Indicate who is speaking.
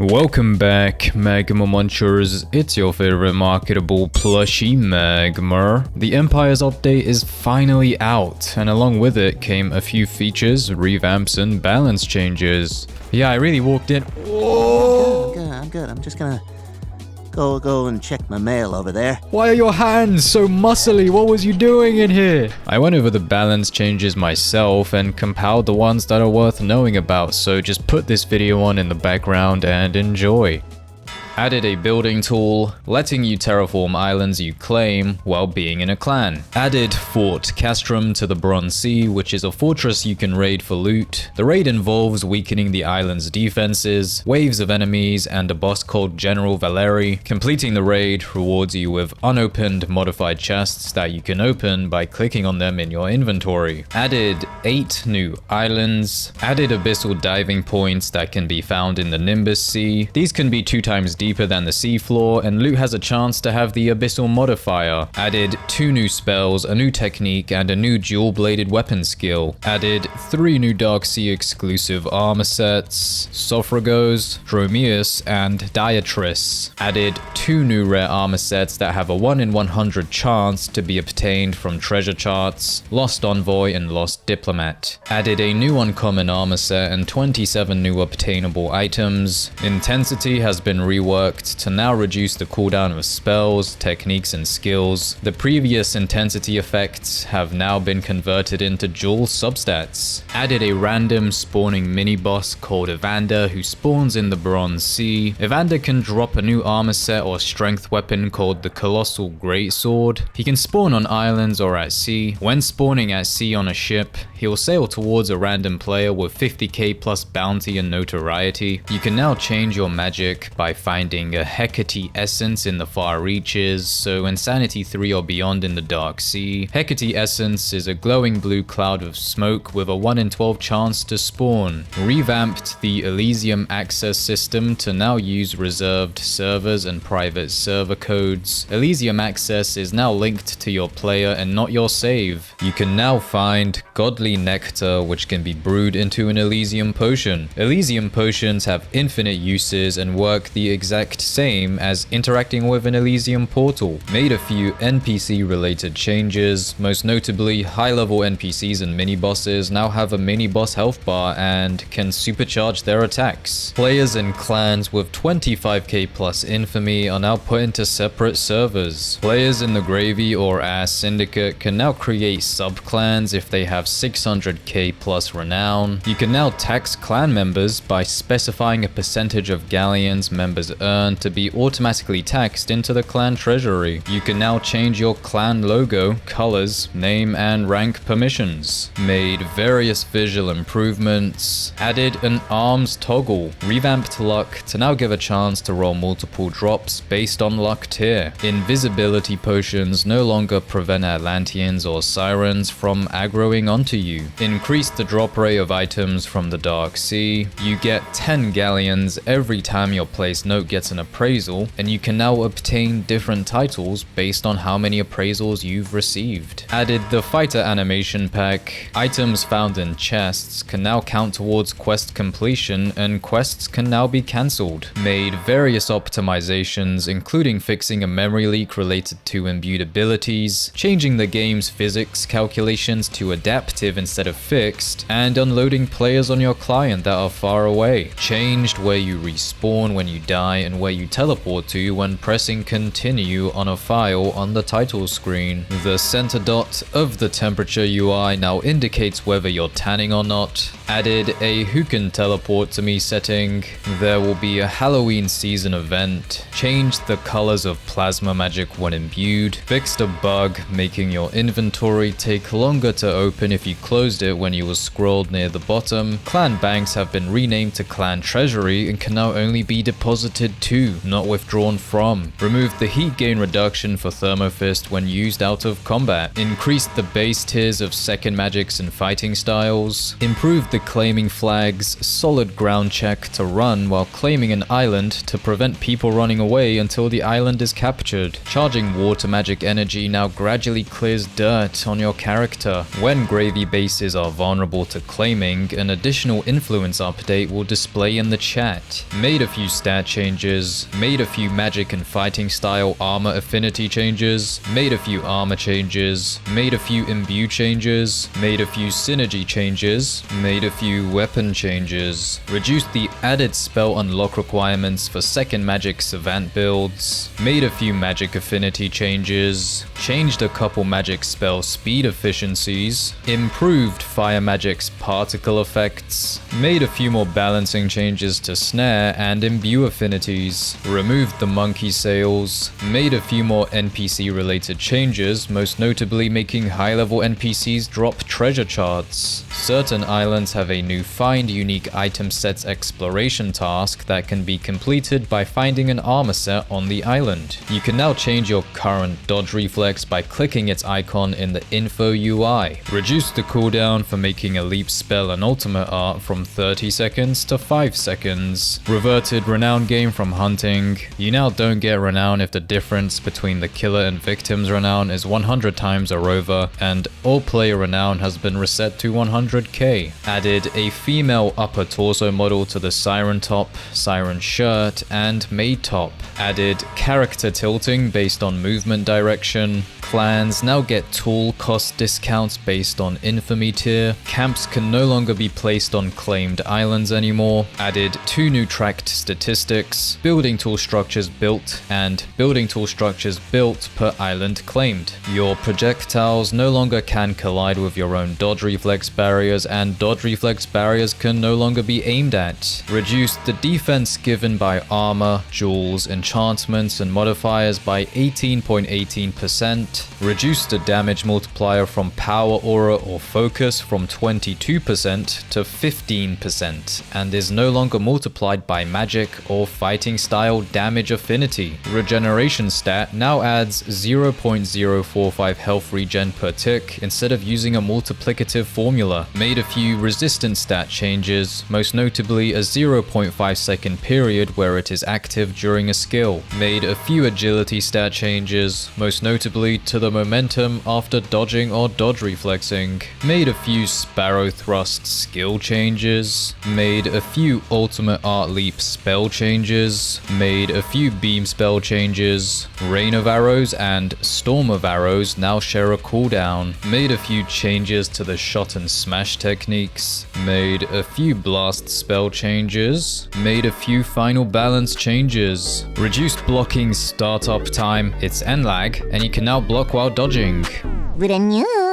Speaker 1: Welcome back, Magma Munchers. It's your favorite marketable plushie Magma. The Empire's update is finally out, and along with it came a few features, revamps, and balance changes. Yeah, I really walked in.
Speaker 2: Oh! I'm good. I'm just gonna go and check my mail over there.
Speaker 1: Why are your hands so muscly? What was you doing in here? I went over the balance changes myself and compiled the ones that are worth knowing about, so just put this video on in the background and enjoy. Added a building tool, letting you terraform islands you claim while being in a clan. Added Fort Castrum to the Bronze Sea, which is a fortress you can raid for loot. The raid involves weakening the island's defenses, waves of enemies, and a boss called General Valeri. Completing the raid rewards you with unopened modified chests that you can open by clicking on them in your inventory. Added 8 new islands. Added abyssal diving points that can be found in the Nimbus Sea. These can be 2 times deeper than the seafloor, and loot has a chance to have the abyssal modifier. Added 2 new spells, a new technique, and a new dual-bladed weapon skill. Added 3 new Dark Sea exclusive armor sets, Sophragos, Dromeus, and Diatris. Added 2 new rare armor sets that have a 1 in 100 chance to be obtained from treasure charts, Lost Envoy and Lost Diplomat. Added a new uncommon armor set and 27 new obtainable items. Intensity has been reworked to now reduce the cooldown of spells, techniques, and skills. The previous intensity effects have now been converted into dual substats. Added a random spawning mini-boss called Evander who spawns in the Bronze Sea. Evander can drop a new armor set or strength weapon called the Colossal Greatsword. He can spawn on islands or at sea. When spawning at sea on a ship, he'll sail towards a random player with 50k plus bounty and notoriety. You can now change your magic by finding a Hecate Essence in the far reaches, so Insanity 3 or beyond in the Dark Sea. Hecate Essence is a glowing blue cloud of smoke with a 1 in 12 chance to spawn. Revamped the Elysium access system to now use reserved servers and private server codes. Elysium access is now linked to your player and not your save. You can now find Godly Nectar, which can be brewed into an Elysium potion. Elysium potions have infinite uses and work the exact same as interacting with an Elysium portal. Made a few NPC related changes, most notably high level NPCs and mini bosses now have a mini boss health bar and can supercharge their attacks. Players in clans with 25k plus infamy are now put into separate servers. Players in the Gravy or Ass Syndicate can now create sub-clans if they have 600k plus renown. You can now tax clan members by specifying a percentage of galleons members earn to be automatically taxed into the clan treasury. You can now change your clan logo, colors, name, and rank permissions. Made various visual improvements. Added an arms toggle. Revamped luck to now give a chance to roll multiple drops based on luck tier. Invisibility potions no longer prevent Atlanteans or Sirens from aggroing onto you. Increased the drop rate of items from the Dark Sea. You get 10 galleons every time your place note gets an appraisal, and you can now obtain different titles based on how many appraisals you've received. Added the fighter animation pack. Items found in chests can now count towards quest completion, and quests can now be cancelled. Made various optimizations, including fixing a memory leak related to imbued abilities, changing the game's physics calculations to adaptive instead of fixed, and unloading players on your client that are far away. Changed where you respawn when you die and where you teleport to when pressing continue on a file on the title screen. The center dot of the temperature UI now indicates whether you're tanning or not. Added a who can teleport to me setting. There will be a Halloween season event. Changed the colors of plasma magic when imbued. Fixed a bug making your inventory take longer to open if you closed it when you were scrolled near the bottom. Clan banks have been renamed to Clan Treasury and can now only be deposited added to, not withdrawn from. Removed the heat gain reduction for Thermofist when used out of combat. Increased the base tiers of second magics and fighting styles. Improved the claiming flag's solid ground check to run while claiming an island to prevent people running away until the island is captured. Charging water magic energy now gradually clears dirt on your character. When gravy bases are vulnerable to claiming, an additional influence update will display in the chat. Made a few stat changes. Made a few magic and fighting style armor affinity changes. Made a few armor changes. Made a few imbue changes. Made a few synergy changes. Made a few weapon changes. Reduced the added spell unlock requirements for second magic savant builds. Made a few magic affinity changes. Changed a couple magic spell speed efficiencies. Improved fire magic's particle effects. Made a few more balancing changes to snare and imbue affinities. Removed the monkey sails. Made a few more NPC related changes, most notably making high level NPCs drop treasure charts. Certain islands have a new find unique item sets exploration task that can be completed by finding an armor set on the island. You can now change your current dodge reflex by clicking its icon in the info UI. Reduced the cooldown for making a leap spell and ultimate art from 30 seconds to 5 seconds. Reverted renown gain from hunting. You now don't get renown if the difference between the killer and victim's renown is 100 times or over, and all player renown has been reset to 100k. Added a female upper torso model to the siren top, siren shirt, and maid top. Added character tilting based on movement direction. Clans now get tool cost discounts based on infamy tier. Camps can no longer be placed on claimed islands anymore. Added 2 new tracked statistics, building tool structures built and building tool structures built per island claimed. Your projectiles no longer can collide with your own dodge reflex barriers, and dodge reflex barriers can no longer be aimed at. Reduced the defense given by armor, jewels, enchantments, and modifiers by 18.18%. Reduced the damage multiplier from power aura or focus from 22% to 15%, and is no longer multiplied by magic or fighting style damage affinity. Regeneration stat now adds 0.045 health regen per tick instead of using a multiplicative formula. Made a few resistance stat changes, most notably a 0.5 second period where it is active during a skill. Made a few agility stat changes, most notably to the momentum after dodging or dodge reflexing. Made a few sparrow thrust skill changes. Made a few ultimate art leap spell changes. Made a few beam spell changes. Rain of arrows and storm of arrows now share a cooldown. Made a few changes to the shot and smash techniques. Made a few blast spell changes. Made a few final balance changes. Reduced blocking startup time, its end lag, and you can now block while dodging.
Speaker 2: Brand new.